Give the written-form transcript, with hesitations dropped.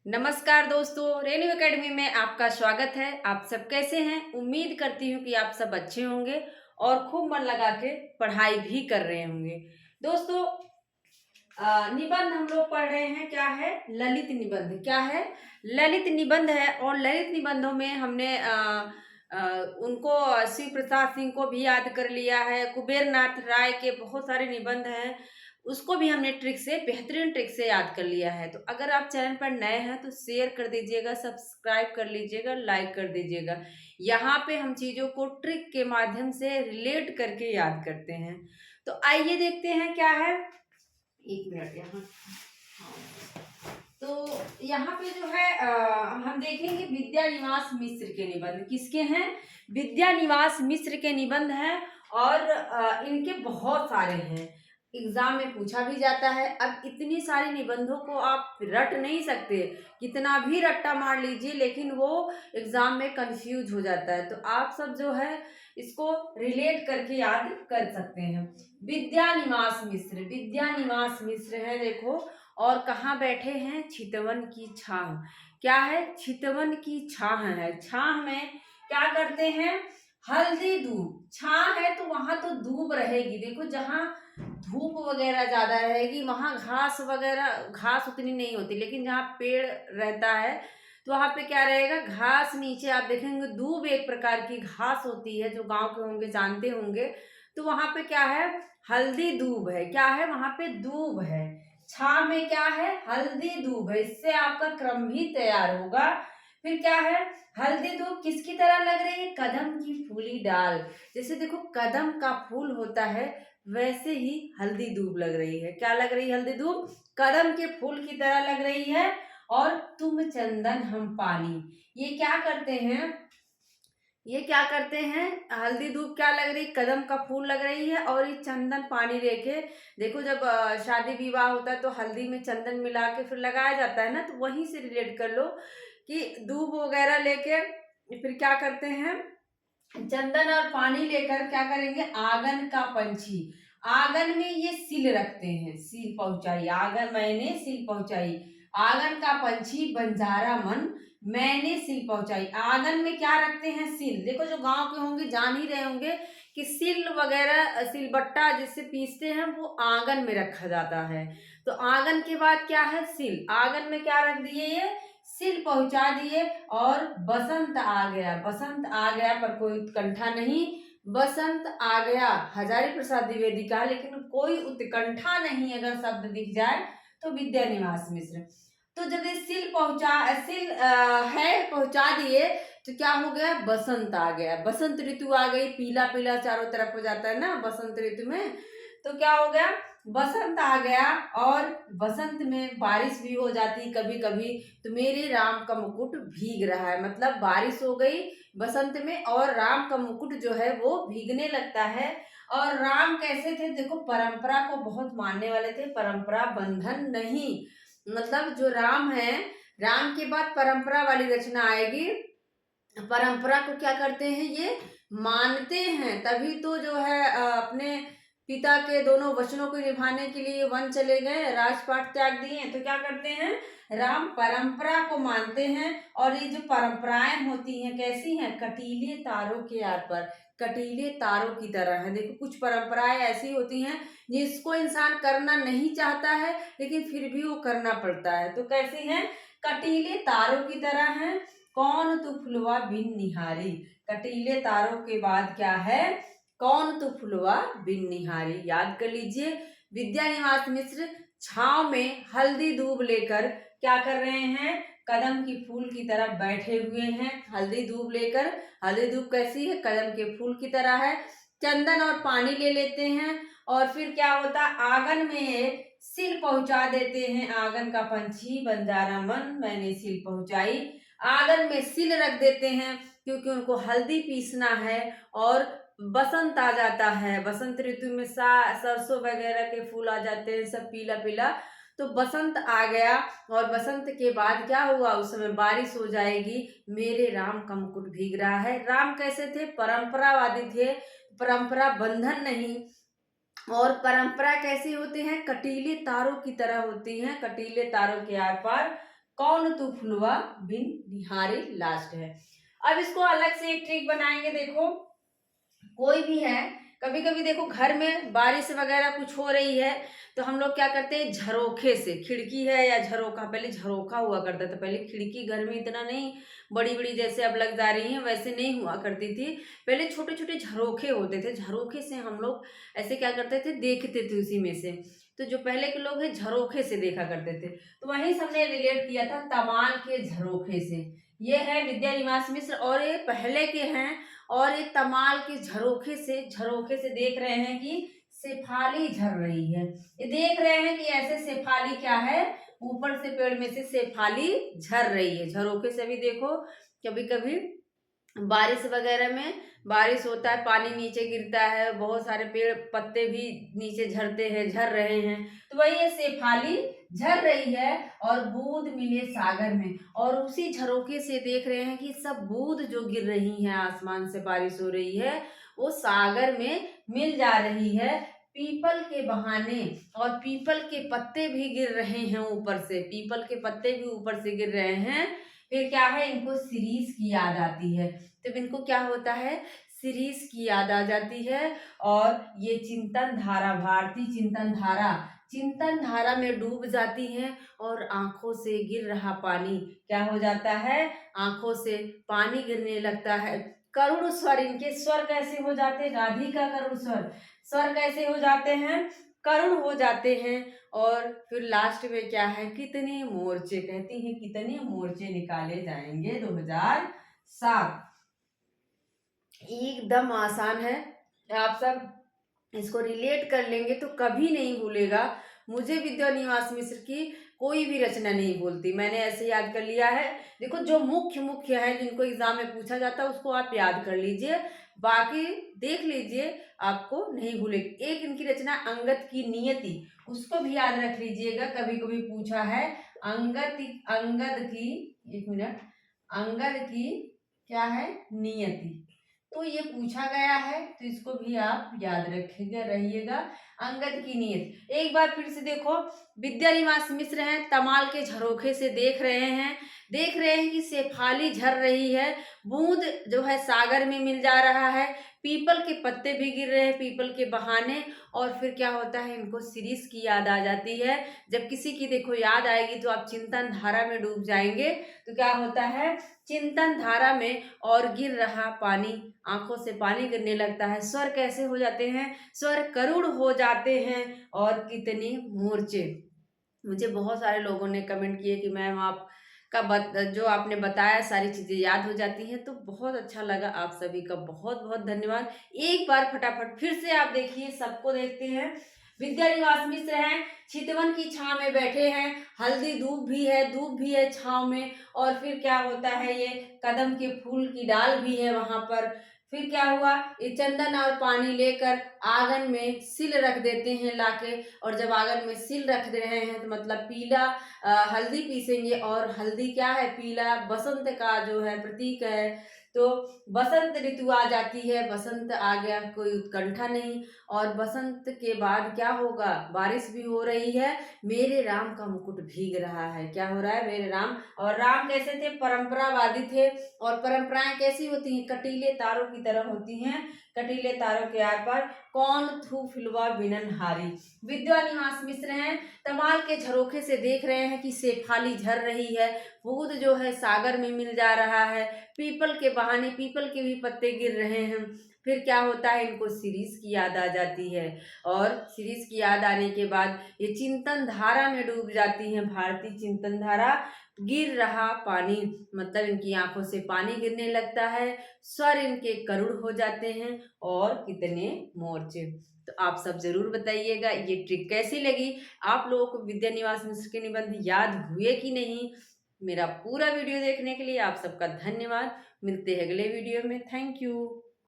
नमस्कार दोस्तों, renew academy में आपका स्वागत है। आप सब कैसे हैं? उम्मीद करती हूँ कि आप सब अच्छे होंगे और खूब मन लगा के पढ़ाई भी कर रहे होंगे। दोस्तों, निबंध हम लोग पढ़ रहे हैं। क्या है? ललित निबंध। क्या है? ललित निबंध है। और ललित निबंधों में हमने अ, उनको शिव प्रसाद सिंह को भी याद कर लिया है। कुबेर नाथ राय के बहुत सारे निबंध हैं, उसको भी हमने ट्रिक से, बेहतरीन ट्रिक से याद कर लिया है। तो अगर आप चैनल पर नए हैं तो शेयर कर दीजिएगा, सब्सक्राइब कर लीजिएगा, लाइक कर दीजिएगा। यहाँ पे हम चीज़ों को ट्रिक के माध्यम से रिलेट करके याद करते हैं। तो आइए देखते हैं क्या है। एक मिनट यहाँ। तो यहाँ पे जो है हम देखेंगे विद्या निवास मिश्र के निबंध। किसके हैं? विद्या निवास मिश्र के निबंध हैं। और इनके बहुत सारे हैं, एग्जाम में पूछा भी जाता है। अब इतनी सारी निबंधों को आप रट नहीं सकते, कितना भी रट्टा मार लीजिए, लेकिन वो एग्जाम में कंफ्यूज हो जाता है। तो आप सब जो है इसको रिलेट करके याद कर सकते हैं। विद्या निवास मिश्र, विद्या निवास मिश्र है, देखो। और कहाँ बैठे हैं? चितवन की छाह। क्या है? चितवन की छाह है। छाह में क्या करते हैं? हल्दी दूब। छाह है तो वहां तो धूप रहेगी। देखो, जहां धूप वगैरह ज्यादा रहेगी वहां घास वगैरह, घास उतनी नहीं होती, लेकिन जहाँ पेड़ रहता है तो वहां पे क्या रहेगा? घास। नीचे आप देखेंगे दूब एक प्रकार की घास होती है, जो गांव के होंगे जानते होंगे। तो वहां पे क्या है? हल्दी दूब है। क्या है? वहां पे दूब है। छा में क्या है? हल्दी दूब है। इससे आपका क्रम भी तैयार होगा। फिर क्या है? हल्दी दूब किसकी तरह लग रही है? कदम की फूली डाल। जैसे देखो कदम का फूल होता है, वैसे ही हल्दी दूब लग रही है। क्या लग रही है? हल्दी दूब कदम के फूल की तरह लग रही है। और तुम चंदन हम पानी, ये क्या करते हैं? ये क्या करते हैं? हल्दी धूप क्या लग रही? कदम का फूल लग रही है। और ये चंदन पानी लेके, देखो जब शादी विवाह होता है तो हल्दी में चंदन मिला के फिर लगाया जाता है ना, तो वहीं से रिलेट कर लो कि दूब वगैरह लेके फिर क्या करते हैं? चंदन और पानी लेकर क्या करेंगे? आंगन का पंछी, आंगन में ये सिल रखते हैं। सिल पहुंचाई, आंगन मैंने सिल पहुंचाई। आंगन का पंछी बंजारा मन, मैंने सिल पहुंचाई। आंगन में क्या रखते हैं? सिल। देखो जो गांव के होंगे जान ही रहे होंगे कि सिल वगैरह, सिलबट्टा जिससे पीसते हैं वो आंगन में रखा जाता है। तो आंगन के बाद क्या है? सिल। आंगन में क्या रख दिए? ये सिल पहुंचा दिए। और बसंत आ गया, बसंत आ गया पर कोई उत्कंठा नहीं। बसंत आ गया हजारी प्रसाद द्विवेदी का, लेकिन कोई उत्कंठा नहीं अगर शब्द दिख जाए तो विद्या निवास मिश्र। तो जब ये सिल पहुंचा, सिल है पहुंचा दिए, तो क्या हो गया? बसंत आ गया। बसंत ऋतु आ गई। पीला पीला चारों तरफ हो जाता है ना बसंत ऋतु में। तो क्या हो गया? बसंत आ गया। और बसंत में बारिश भी हो जाती कभी कभी। तो मेरे राम का मुकुट भीग रहा है, मतलब बारिश हो गई बसंत में और राम का मुकुट जो है वो भीगने लगता है। और राम कैसे थे? देखो परंपरा को बहुत मानने वाले थे, परंपरा बंधन नहीं। मतलब जो राम है, राम के बाद परंपरा वाली रचना आएगी। परंपरा को क्या करते हैं? ये मानते हैं, तभी तो जो है अपने पिता के दोनों वचनों को निभाने के लिए वन चले गए, राजपाट त्याग दिए। तो क्या करते हैं? राम परंपरा को मानते हैं। और ये जो परंपराएं होती हैं कैसी हैं? कटीले तारों के आर पर, कटीले तारों की तरह है। देखो कुछ परंपराएं ऐसी होती हैं जिसको इंसान करना नहीं चाहता है, लेकिन फिर भी वो करना पड़ता है। तो कैसी हैं? कटीले तारों की तरह है। कौन तू फुलवा बिन निहारी, कटीले तारों के बाद क्या है? कौन तू फुलवा बिन निहारी। याद कर लीजिए। विद्या निवास मिश्र छाव में हल्दी दूब लेकर क्या कर रहे हैं? कदम की फूल की तरह बैठे हुए हैं, हल्दी दूब लेकर। हल्दी दूब कैसी है? कदम के फूल की तरह है। चंदन और पानी ले लेते हैं। और फिर क्या होता? आंगन में सिल पहुंचा देते हैं। आंगन का पंछी बंजारा मन, मैंने सिल पहुंचाई। आंगन में सिल रख देते हैं क्योंकि उनको हल्दी पीसना है। और बसंत आ जाता है, बसंत ऋतु में सरसों वगैरह के फूल आ जाते हैं, सब पीला पीला। तो बसंत आ गया। और बसंत के बाद क्या हुआ? उस समय बारिश हो जाएगी। मेरे राम का मुकुट भीग रहा है। राम कैसे थे? परंपरावादी थे, परंपरा बंधन नहीं। और परंपरा कैसी होती है? कटीले तारों की तरह होती हैं, कटीले तारों के आर पार कौन तू फुलवा बिन निहारे लास्ट है। अब इसको अलग से एक ट्रिक बनाएंगे। देखो कोई भी है, कभी कभी देखो घर में बारिश वगैरह कुछ हो रही है तो हम लोग क्या करते हैं, झरोखे से, खिड़की है या झरोखा, पहले झरोखा हुआ करता था, पहले खिड़की घर में इतना नहीं बड़ी बड़ी जैसे अब लग जा रही हैं वैसे नहीं हुआ करती थी, पहले छोटे छोटे झरोखे होते थे, झरोखे से हम लोग ऐसे क्या करते थे, देखते थे उसी में से। तो जो पहले के लोग हैं झरोखे से देखा करते थे, तो वहीं से हमने रिलेट किया था तमाल के झरोखे से। ये है विद्या निवास मिश्र और ये पहले के हैं, और ये तमाल के झरोखे से देख रहे हैं कि शेफाली झर रही है। ये देख रहे हैं कि ऐसे शेफाली क्या है, ऊपर से पेड़ में से शेफाली झर रही है। झरोखे से भी देखो कभी कभी बारिश वगैरह में, बारिश होता है पानी नीचे गिरता है, बहुत सारे पेड़ पत्ते भी नीचे झरते हैं, झर रहे हैं, तो वही ये शेफाली झर रही है और बूंद मिले सागर में। और उसी झरोखे से देख रहे हैं कि सब बूंद जो गिर रही हैं, आसमान से बारिश हो रही है, वो सागर में मिल जा रही है पीपल के बहाने। और पीपल के पत्ते भी गिर रहे हैं ऊपर से, पीपल के पत्ते भी ऊपर से गिर रहे हैं। फिर क्या है, इनको सीरीज की याद आती है। तब इनको क्या होता है, सीरीज की याद आ जाती है। और ये चिंतन धारा, भारतीय चिंतन धारा में डूब जाती हैं और आंखों से गिर रहा पानी क्या हो जाता है, आंखों से पानी गिरने लगता है। करुण स्वर, इनके स्वर कैसे हो जाते हैं, राधिका करुण स्वर, स्वर कैसे हो जाते हैं, करुण हो जाते हैं। और फिर लास्ट में क्या है, कितने मोर्चे, कहती हैं कितने मोर्चे निकाले जाएंगे 2007। एकदम आसान है, आप सब इसको रिलेट कर लेंगे तो कभी नहीं भूलेगा। मुझे विद्या निवास मिश्र की कोई भी रचना नहीं भूलती, मैंने ऐसे याद कर लिया है। देखो जो मुख्य मुख्य है जिनको एग्जाम में पूछा जाता है उसको आप याद कर लीजिए, बाकी देख लीजिए आपको नहीं भूलेगी। एक इनकी रचना अंगद की नियति, उसको भी याद रख लीजिएगा, कभी कभी पूछा है। अंगद की, एक मिनट, अंगद की क्या है, नियति, तो ये पूछा गया है, तो इसको भी आप याद रखेंगे रहिएगा। अंगद की नीयत, एक बार फिर से देखो, विद्या निवास मिश्र हैं, तमाल के झरोखे से देख रहे हैं, देख रहे हैं कि शेफाली झर रही है, बूंद जो है सागर में मिल जा रहा है, पीपल के पत्ते भी गिर रहे हैं पीपल के बहाने। और फिर क्या होता है, इनको सीरीज की याद आ जाती है। जब किसी की देखो याद आएगी तो आप चिंतन धारा में डूब जाएंगे। तो क्या होता है, चिंतन धारा में और गिर रहा पानी, आंखों से पानी गिरने लगता है। स्वर कैसे हो जाते हैं, स्वर करुण हो जाते हैं। और कितने मोर्चे, मुझे बहुत सारे लोगों ने कमेंट किए कि मैम आप जो आपने बताया सारी चीज़ें याद हो जाती हैं, तो बहुत अच्छा लगा। आप सभी का बहुत बहुत धन्यवाद। एक बार फटाफट फिर से आप देखिए, सबको देखते हैं। विद्या निवास मिश्र हैं, चितवन की छांव में बैठे हैं, हल्दी धूप भी है छांव में। और फिर क्या होता है, ये कदम के फूल की डाल भी है वहां पर। फिर क्या हुआ, ये चंदन और पानी लेकर आंगन में सिल रख देते हैं लाके। और जब आंगन में सिल रख रहे हैं तो मतलब पीला हल्दी पीसेंगे, और हल्दी क्या है, पीला बसंत का जो है प्रतीक है। तो बसंत ऋतु आ जाती है, बसंत आ गया, कोई उत्कंठा नहीं। और बसंत के बाद क्या होगा, बारिश भी हो रही है, मेरे राम का मुकुट भीग रहा है। क्या हो रहा है, मेरे राम। और राम कैसे थे, परंपरावादी थे। और परंपराएं कैसी होती हैं, कटीले तारों की तरह होती हैं, कटीले तारों के आर पार कौन थू फिलवा बिनन हारी। विद्या निवास मिश्र हैं, तमाल के झरोखे से देख रहे हैं कि शेफाली झर रही है, बूंद जो है सागर में मिल जा रहा है, पीपल के बहाने पीपल के भी पत्ते गिर रहे हैं। फिर क्या होता है, इनको सीरीज की याद आ जाती है। और सीरीज की याद आने के बाद ये चिंतन धारा में डूब जाती हैं, भारतीय चिंतन धारा, गिर रहा पानी, मतलब इनकी आंखों से पानी गिरने लगता है, स्वर इनके करुण हो जाते हैं। और कितने मोर्चे। तो आप सब जरूर बताइएगा ये ट्रिक कैसी लगी, आप लोगों को विद्या निवास मिश्र के निबंध याद हुए कि नहीं। मेरा पूरा वीडियो देखने के लिए आप सबका धन्यवाद। मिलते हैं अगले वीडियो में। Thank you.